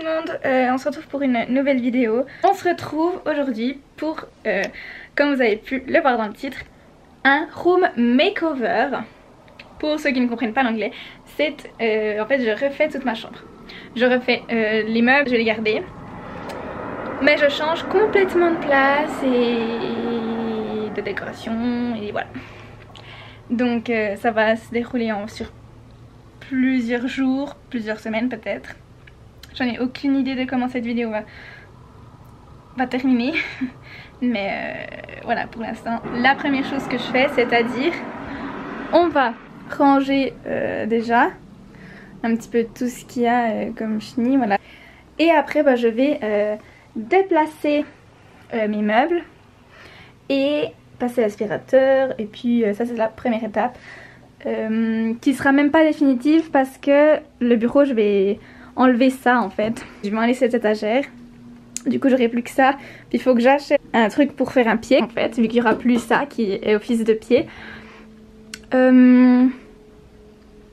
le monde, on se retrouve pour une nouvelle vidéo. On se retrouve aujourd'hui pour, comme vous avez pu le voir dans le titre, un room makeover. Pour ceux qui ne comprennent pas l'anglais, c'est en fait je refais toute ma chambre. Je refais les meubles, je vais les garder, mais je change complètement de place et de décoration et voilà. Donc ça va se dérouler sur plusieurs jours, plusieurs semaines peut-être. J'en ai aucune idée de comment cette vidéo va terminer. Mais voilà, pour l'instant, la première chose que je fais, c'est-à-dire on va ranger déjà un petit peu tout ce qu'il y a comme chenille, voilà. Et après je vais déplacer mes meubles et passer l'aspirateur. Et puis ça c'est la première étape qui sera même pas définitive parce que le bureau je vais enlever ça en fait. Je vais enlever cette étagère. Du coup j'aurai plus que ça. Puis il faut que j'achète un truc pour faire un pied en fait, vu qu'il y aura plus ça qui est office de pied.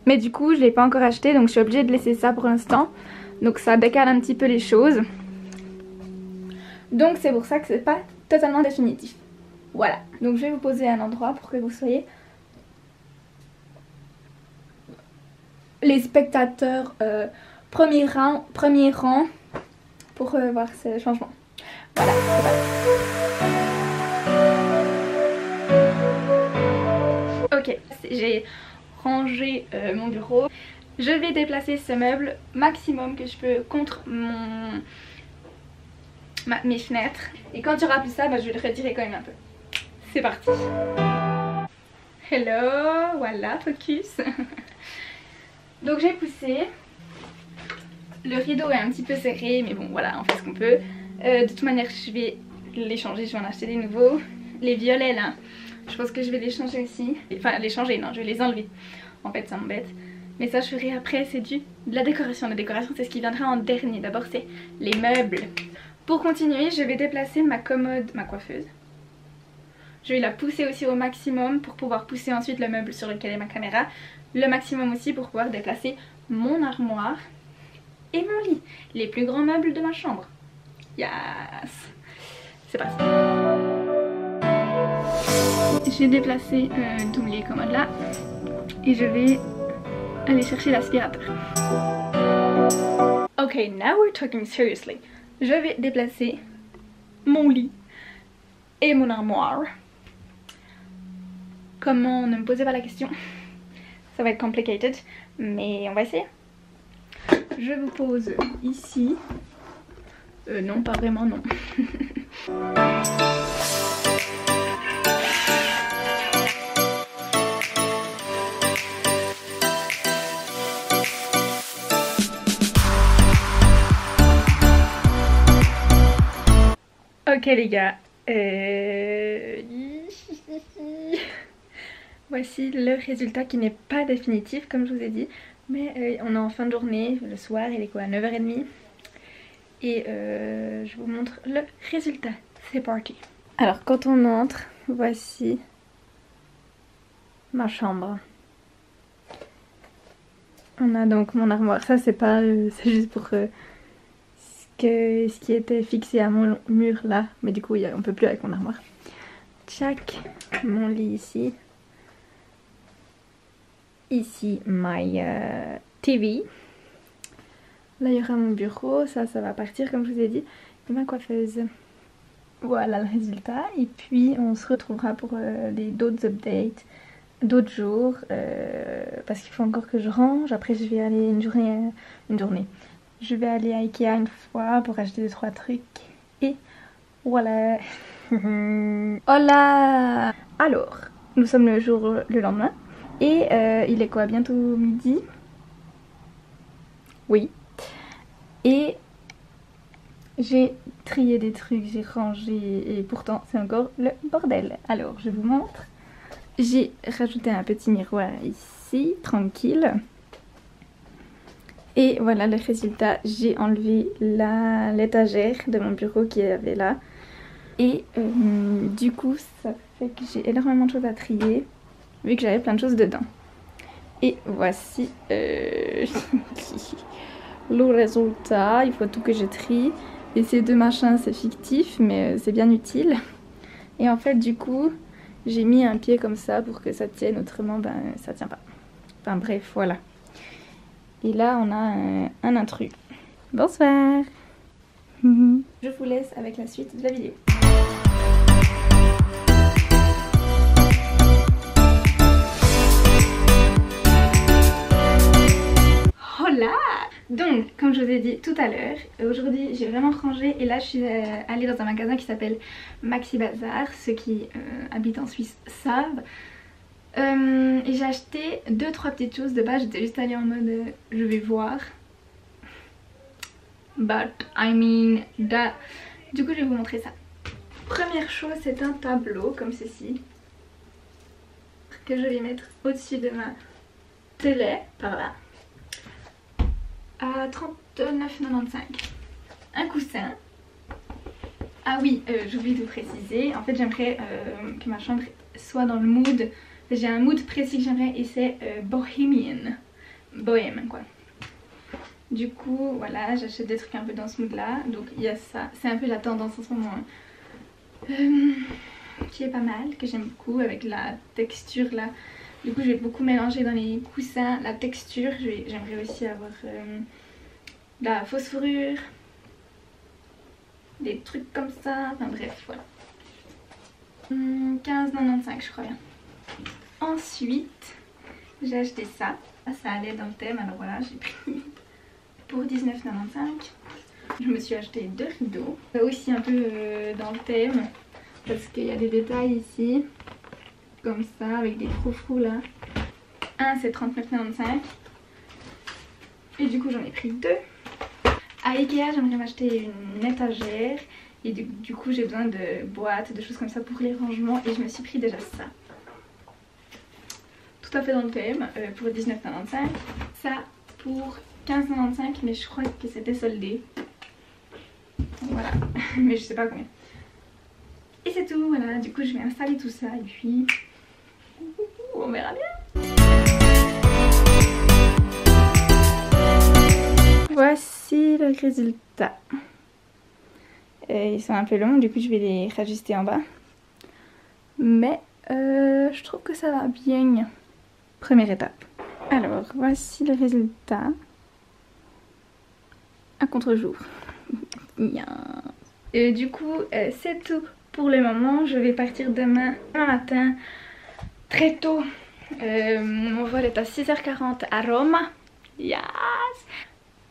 Mais du coup je l'ai pas encore acheté, donc je suis obligée de laisser ça pour l'instant. Donc ça décale un petit peu les choses. Donc c'est pour ça que c'est pas totalement définitif. Voilà, donc je vais vous poser un endroit pour que vous soyez les spectateurs premier rang pour voir ce changement. Voilà, c'est parti. Ok, j'ai rangé mon bureau. Je vais déplacer ce meuble maximum que je peux contre mes fenêtres. Et quand il y aura plus ça, je vais le retirer quand même un peu. C'est parti. Hello, voilà, focus. Donc j'ai poussé. Le rideau est un petit peu serré, mais bon voilà, on fait ce qu'on peut. De toute manière, je vais les changer, je vais en acheter des nouveaux. Les violets là, je pense que je vais les changer aussi. Enfin, les changer, non, je vais les enlever. En fait, ça m'embête. Mais ça, je ferai après, c'est de la décoration. La décoration, c'est ce qui viendra en dernier. D'abord, c'est les meubles. Pour continuer, je vais déplacer ma commode, ma coiffeuse. Je vais la pousser aussi au maximum pour pouvoir pousser ensuite le meuble sur lequel est ma caméra. Le maximum aussi pour pouvoir déplacer mon armoire et mon lit. Les plus grands meubles de ma chambre. Yes! C'est parti. J'ai déplacé tous les commodes là. Et je vais aller chercher l'aspirateur. Ok, now we're talking seriously. Je vais déplacer mon lit et mon armoire. Comment, ne me posez pas la question. Ça va être complicated, mais on va essayer. Je vous pose ici. Non, pas vraiment, non. Ok les gars, voici le résultat qui n'est pas définitif comme je vous ai dit. Mais on est en fin de journée, le soir, il est quoi, 9h30. Et je vous montre le résultat, c'est parti. Alors quand on entre, voici ma chambre. On a donc mon armoire, ça c'est pas, c'est juste pour ce qui était fixé à mon mur là. Mais du coup on peut plus avec mon armoire. Tchac, mon lit ici. Ici, my TV. Là, il y aura mon bureau. Ça va partir, comme je vous ai dit. Et ma coiffeuse. Voilà le résultat. Et puis, on se retrouvera pour d'autres updates, d'autres jours. Parce qu'il faut encore que je range. Après, je vais aller une journée. Je vais aller à Ikea une fois pour acheter 2-3 trucs. Et voilà. Hola! Alors, nous sommes le lendemain. Et il est quoi, bientôt midi? Oui. Et j'ai trié des trucs, j'ai rangé et pourtant c'est encore le bordel. Alors je vous montre. J'ai rajouté un petit miroir ici, tranquille. Et voilà le résultat. J'ai enlevé l'étagère de mon bureau qui avait là. Et du coup ça fait que j'ai énormément de choses à trier, vu que j'avais plein de choses dedans. Et voici le résultat. Il faut tout que je trie. Et ces deux machins, c'est fictif, mais c'est bien utile. Et en fait, du coup, j'ai mis un pied comme ça pour que ça tienne, autrement, ben, ça tient pas. Enfin bref, voilà. Et là, on a un intrus. Bonsoir. Je vous laisse avec la suite de la vidéo. Hola! Donc, comme je vous ai dit tout à l'heure, aujourd'hui j'ai vraiment rangé et là je suis allée dans un magasin qui s'appelle Maxi Bazar. Ceux qui habitent en Suisse savent. Et j'ai acheté 2-3 petites choses. De base j'étais juste allée en mode je vais voir. But I mean that. Du coup je vais vous montrer ça. Première chose, c'est un tableau comme ceci que je vais mettre au-dessus de ma télé par là. À 39,95. Un coussin. Ah oui, j'oublie de vous préciser. En fait j'aimerais que ma chambre soit dans le mood. J'ai un mood précis que j'aimerais et c'est bohemian. Bohème quoi. Du coup voilà, j'achète des trucs un peu dans ce mood là. Donc il y a ça. C'est un peu la tendance en ce moment. Qui est pas mal, que j'aime beaucoup avec la texture là. Du coup je vais beaucoup mélanger dans les coussins la texture. J'aimerais aussi avoir de la fausse fourrure, des trucs comme ça, enfin bref voilà. 15,95 je crois bien. Ensuite j'ai acheté ça. Ça allait dans le thème, alors voilà j'ai pris pour 19,95. Je me suis acheté 2 rideaux, aussi un peu dans le thème parce qu'il y a des détails ici comme ça avec des froufrous là. Un c'est 39,95 et du coup j'en ai pris 2. À Ikea j'aimerais m'acheter une étagère et du coup j'ai besoin de boîtes, de choses comme ça pour les rangements et je me suis pris déjà ça. Tout à fait dans le thème pour 19,95. Ça pour 15,95 mais je crois que c'était soldé. Voilà, mais je sais pas combien. Et c'est tout, voilà, du coup je vais installer tout ça et puis on verra bien. Voici le résultat. Ils sont un peu longs, du coup je vais les rajuster en bas. Mais je trouve que ça va bien. Première étape. Alors voici le résultat. À contre-jour. Et du coup c'est tout pour le moment. Je vais partir demain matin très tôt. Mon vol est à 6h40 à Rome. Yes!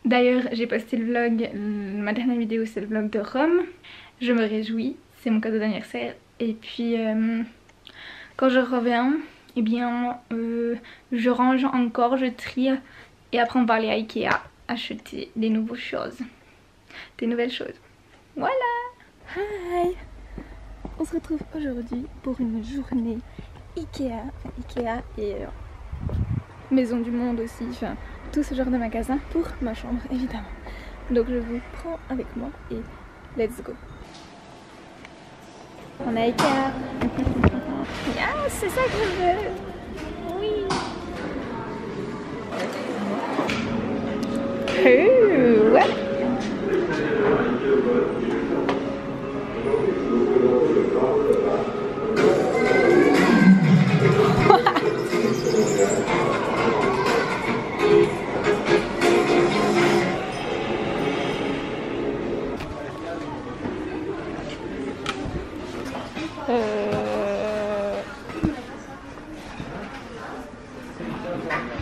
D'ailleurs j'ai posté le vlog, ma dernière vidéo c'est le vlog de Rome. Je me réjouis, c'est mon cadeau d'anniversaire. Et puis quand je reviens, eh bien je range encore, je trie. Et après on va aller à Ikea acheter des nouvelles choses. Des nouvelles choses. Voilà! Hi! On se retrouve aujourd'hui pour une journée Ikea. Ikea et Maison du Monde aussi. Enfin, tout ce genre de magasin pour ma chambre évidemment. Donc je vous prends avec moi et let's go. On est à Ikea. Yes, c'est ça que je veux. Oui. Ouais.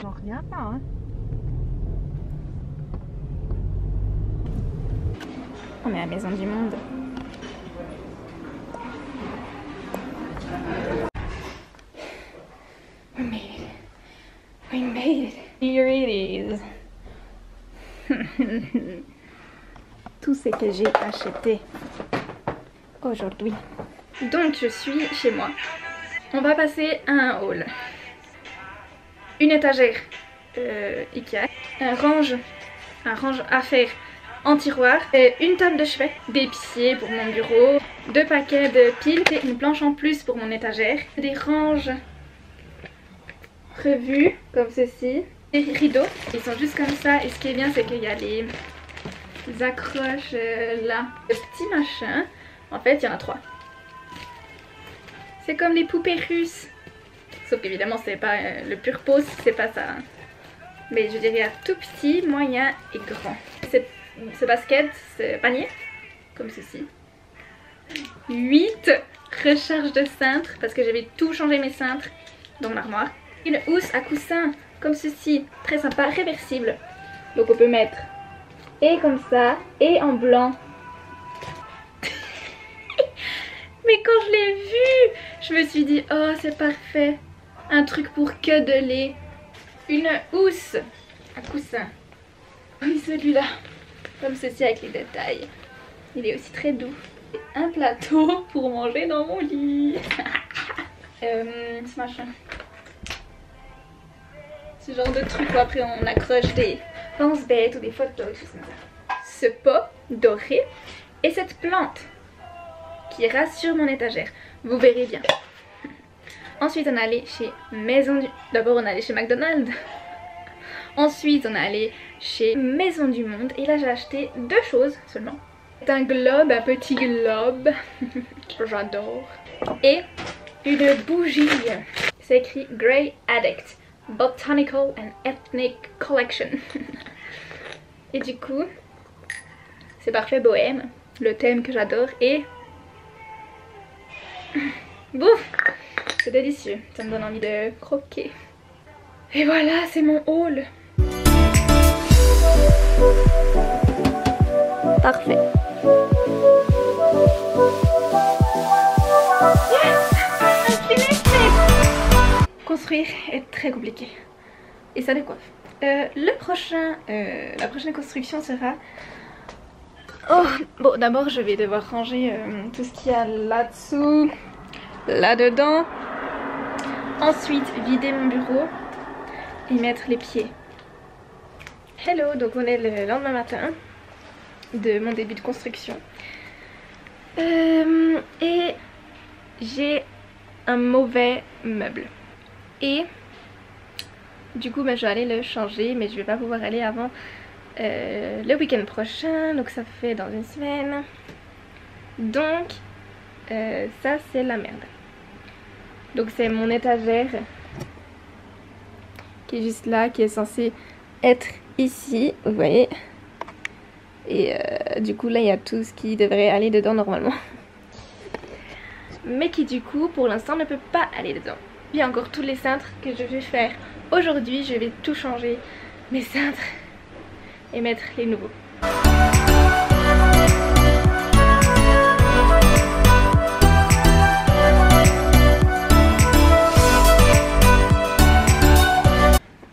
J'en reviens pas hein. On est à la Maison du Monde. We made it. We made it. Here it is. Tout ce que j'ai acheté aujourd'hui. Donc je suis chez moi. On va passer à un haul. Une étagère Ikea. Un range à faire en tiroir, une table de chevet, des pieds pour mon bureau, 2 paquets de piles et une planche en plus pour mon étagère, des ranges revues comme ceci Les rideaux, ils sont juste comme ça et ce qui est bien c'est qu'il y a les accroches là. Le petit machin, en fait il y en a 3. C'est comme les poupées russes. Sauf qu'évidemment c'est pas le pur pose, c'est pas ça. Hein. Mais je dirais à tout petit, moyen et grand. Ce basket, ce panier, comme ceci. 8 recharges de cintres, parce que j'avais tout changé mes cintres dans mon armoire. Une housse à coussin, comme ceci, très sympa, réversible. Donc on peut mettre et comme ça, et en blanc. Mais quand je l'ai vu, je me suis dit, oh c'est parfait. Un truc pour que de lait. Une housse à coussin. Oui, celui-là. Comme ceci avec les détails. Il est aussi très doux. Un plateau pour manger dans mon lit. Ce machin. Ce genre de truc où après on accroche des pense-bêtes ou des photos, des choses comme ça. Ce pot doré et cette plante qui rassure mon étagère. Vous verrez bien. Ensuite on est allé chez Maison du... D'abord on est allé chez McDonald's. Ensuite on est allé chez Maison du Monde. Et là j'ai acheté 2 choses seulement. C'est un globe, un petit globe. J'adore. Et une bougie. C'est écrit Grey Addict Botanical and Ethnic Collection. Et du coup c'est parfait bohème. Le thème que j'adore. Et bouf, c'est délicieux, ça me donne envie de croquer. Et voilà, c'est mon haul. Parfait. Yes, construire est très compliqué. Et ça décoiffe. La prochaine construction sera... Oh, bon d'abord je vais devoir ranger tout ce qu'il y a là-dessous, là-dedans. Ensuite vider mon bureau et mettre les pieds. Hello, donc on est le lendemain matin de mon début de construction. Et j'ai un mauvais meuble. Et du coup je vais aller le changer, mais je vais pas pouvoir aller avant le week-end prochain, donc ça fait dans une semaine. Donc ça c'est la merde. Donc c'est mon étagère qui est juste là, qui est censée être ici, vous voyez. Et du coup là il y a tout ce qui devrait aller dedans normalement. Mais qui du coup pour l'instant ne peut pas aller dedans. Il y a encore tous les cintres que je vais faire aujourd'hui, je vais tout changer, mes cintres, et mettre les nouveaux.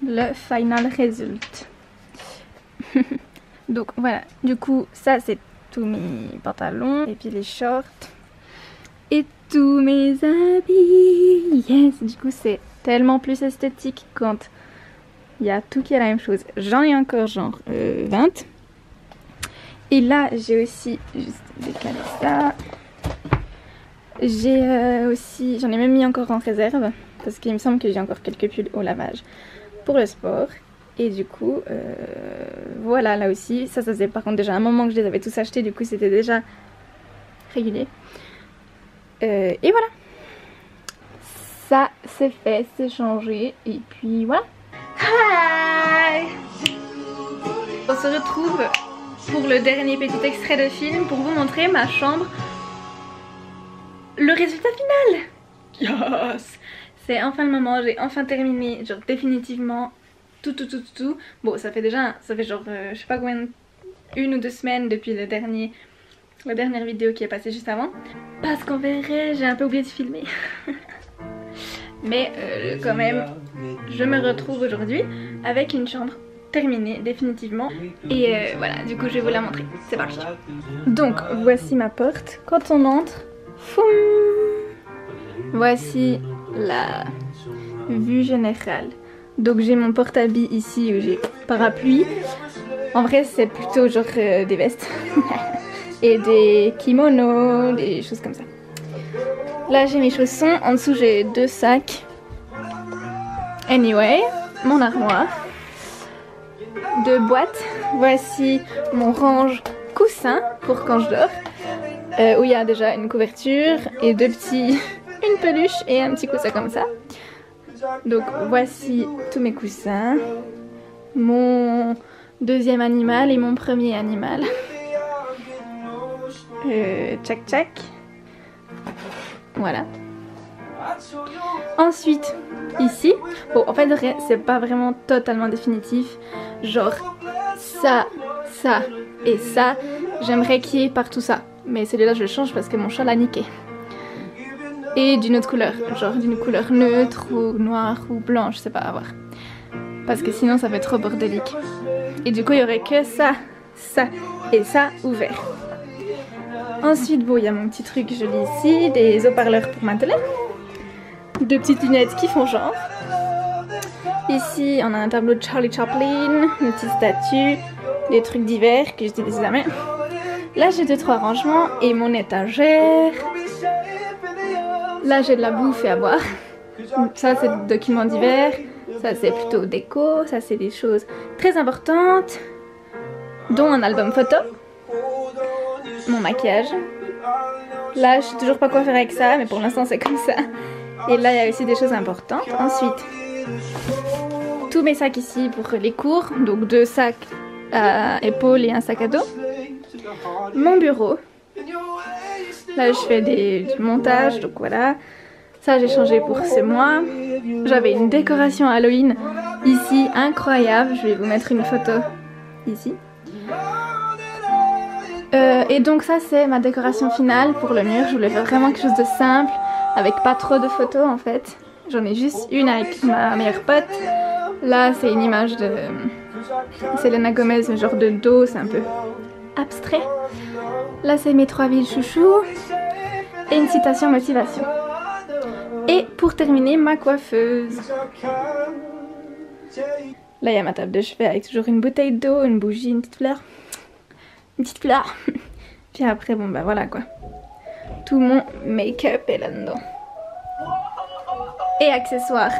Le final result. Donc voilà, du coup ça c'est tous mes pantalons et puis les shorts et tous mes habits. Yes, du coup c'est tellement plus esthétique quand il y a tout qui est la même chose. J'en ai encore genre 20. Et là j'ai aussi juste décalé ça. J'ai aussi, j'en ai même mis encore en réserve parce qu'il me semble que j'ai encore quelques pulls au lavage pour le sport. Et du coup voilà, là aussi ça faisait par contre déjà un moment que je les avais tous achetés, du coup c'était déjà régulier. Et voilà, ça c'est fait, c'est changé et puis voilà. Hi! On se retrouve pour le dernier petit extrait de film pour vous montrer ma chambre. Le résultat final. Yes! C'est enfin le moment, j'ai enfin terminé, genre définitivement tout. Bon ça fait déjà, ça fait genre je sais pas combien, 1 ou 2 semaines depuis la dernière vidéo qui est passée juste avant. Parce qu'en vrai j'ai un peu oublié de filmer. Mais quand même je me retrouve aujourd'hui avec une chambre terminée définitivement. Et voilà, du coup je vais vous la montrer, c'est parti. Donc voici ma porte, quand on entre, foum, voici la vue générale. Donc j'ai mon porte-habits ici où j'ai parapluie. En vrai c'est plutôt genre des vestes et des kimonos, des choses comme ça. Là j'ai mes chaussons, en dessous j'ai 2 sacs. Anyway, mon armoire. deux boîtes. Voici mon range coussin pour quand je dors, où il y a déjà une couverture et une peluche et un petit coussin comme ça. Donc voici tous mes coussins, mon deuxième animal et mon premier animal. Tchac tchac. Voilà. Ensuite, ici, bon en fait c'est pas vraiment totalement définitif, genre ça, ça et ça, j'aimerais qu'il y ait partout ça, mais celui-là je le change parce que mon chat l'a niqué. Et d'une autre couleur, genre d'une couleur neutre ou noire ou blanche, je sais pas, à voir. Parce que sinon ça fait trop bordélique. Et du coup il y aurait que ça, ça et ça ouvert. Ensuite, bon, il y a mon petit truc joli ici, des haut-parleurs pour ma télé. Deux petites lunettes qui font genre. Ici, on a un tableau de Charlie Chaplin, une petite statue, des trucs divers que j'utilise jamais. Là, j'ai 2-3 rangements et mon étagère. Là, j'ai de la bouffe et à boire. Ça, c'est des documents divers. Ça, c'est plutôt déco. Ça, c'est des choses très importantes, dont un album photo. Mon maquillage. Là, je sais toujours pas quoi faire avec ça, mais pour l'instant, c'est comme ça. Et là, il y a aussi des choses importantes. Ensuite, tous mes sacs ici pour les cours. Donc 2 sacs à épaules et un sac à dos. Mon bureau. Là, je fais du montage, donc voilà. Ça, j'ai changé pour ce mois. J'avais une décoration Halloween ici, incroyable. Je vais vous mettre une photo ici. Et donc ça, c'est ma décoration finale pour le mur. Je voulais faire vraiment quelque chose de simple, avec pas trop de photos en fait. J'en ai juste une avec ma meilleure pote. Là, c'est une image de Selena Gomez, mais genre de dos, c'est un peu abstrait. Là, c'est mes 3 villes chouchous et une citation motivation. Et pour terminer, ma coiffeuse. Là, il y a ma table de chevet avec toujours une bouteille d'eau, une bougie, une petite fleur. Une petite fleur. Puis après, bon bah voilà quoi. Tout mon make-up est là-dedans. Et accessoires.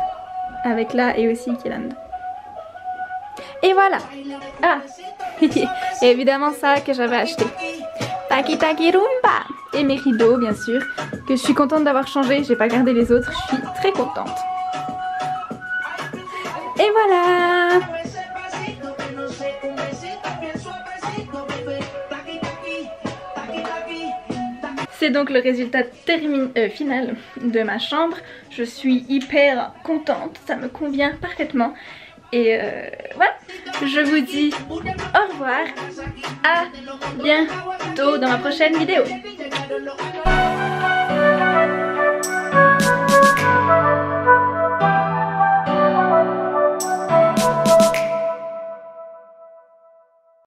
Avec là et aussi qui est là-dedans. Et voilà. Ah. Et évidemment ça que j'avais acheté. Taki taki rumba. Et mes rideaux bien sûr. Que je suis contente d'avoir changé. J'ai pas gardé les autres. Je suis très contente. Et voilà. C'est donc le résultat final de ma chambre. Je suis hyper contente, ça me convient parfaitement. Et voilà, je vous dis au revoir, à bientôt dans ma prochaine vidéo.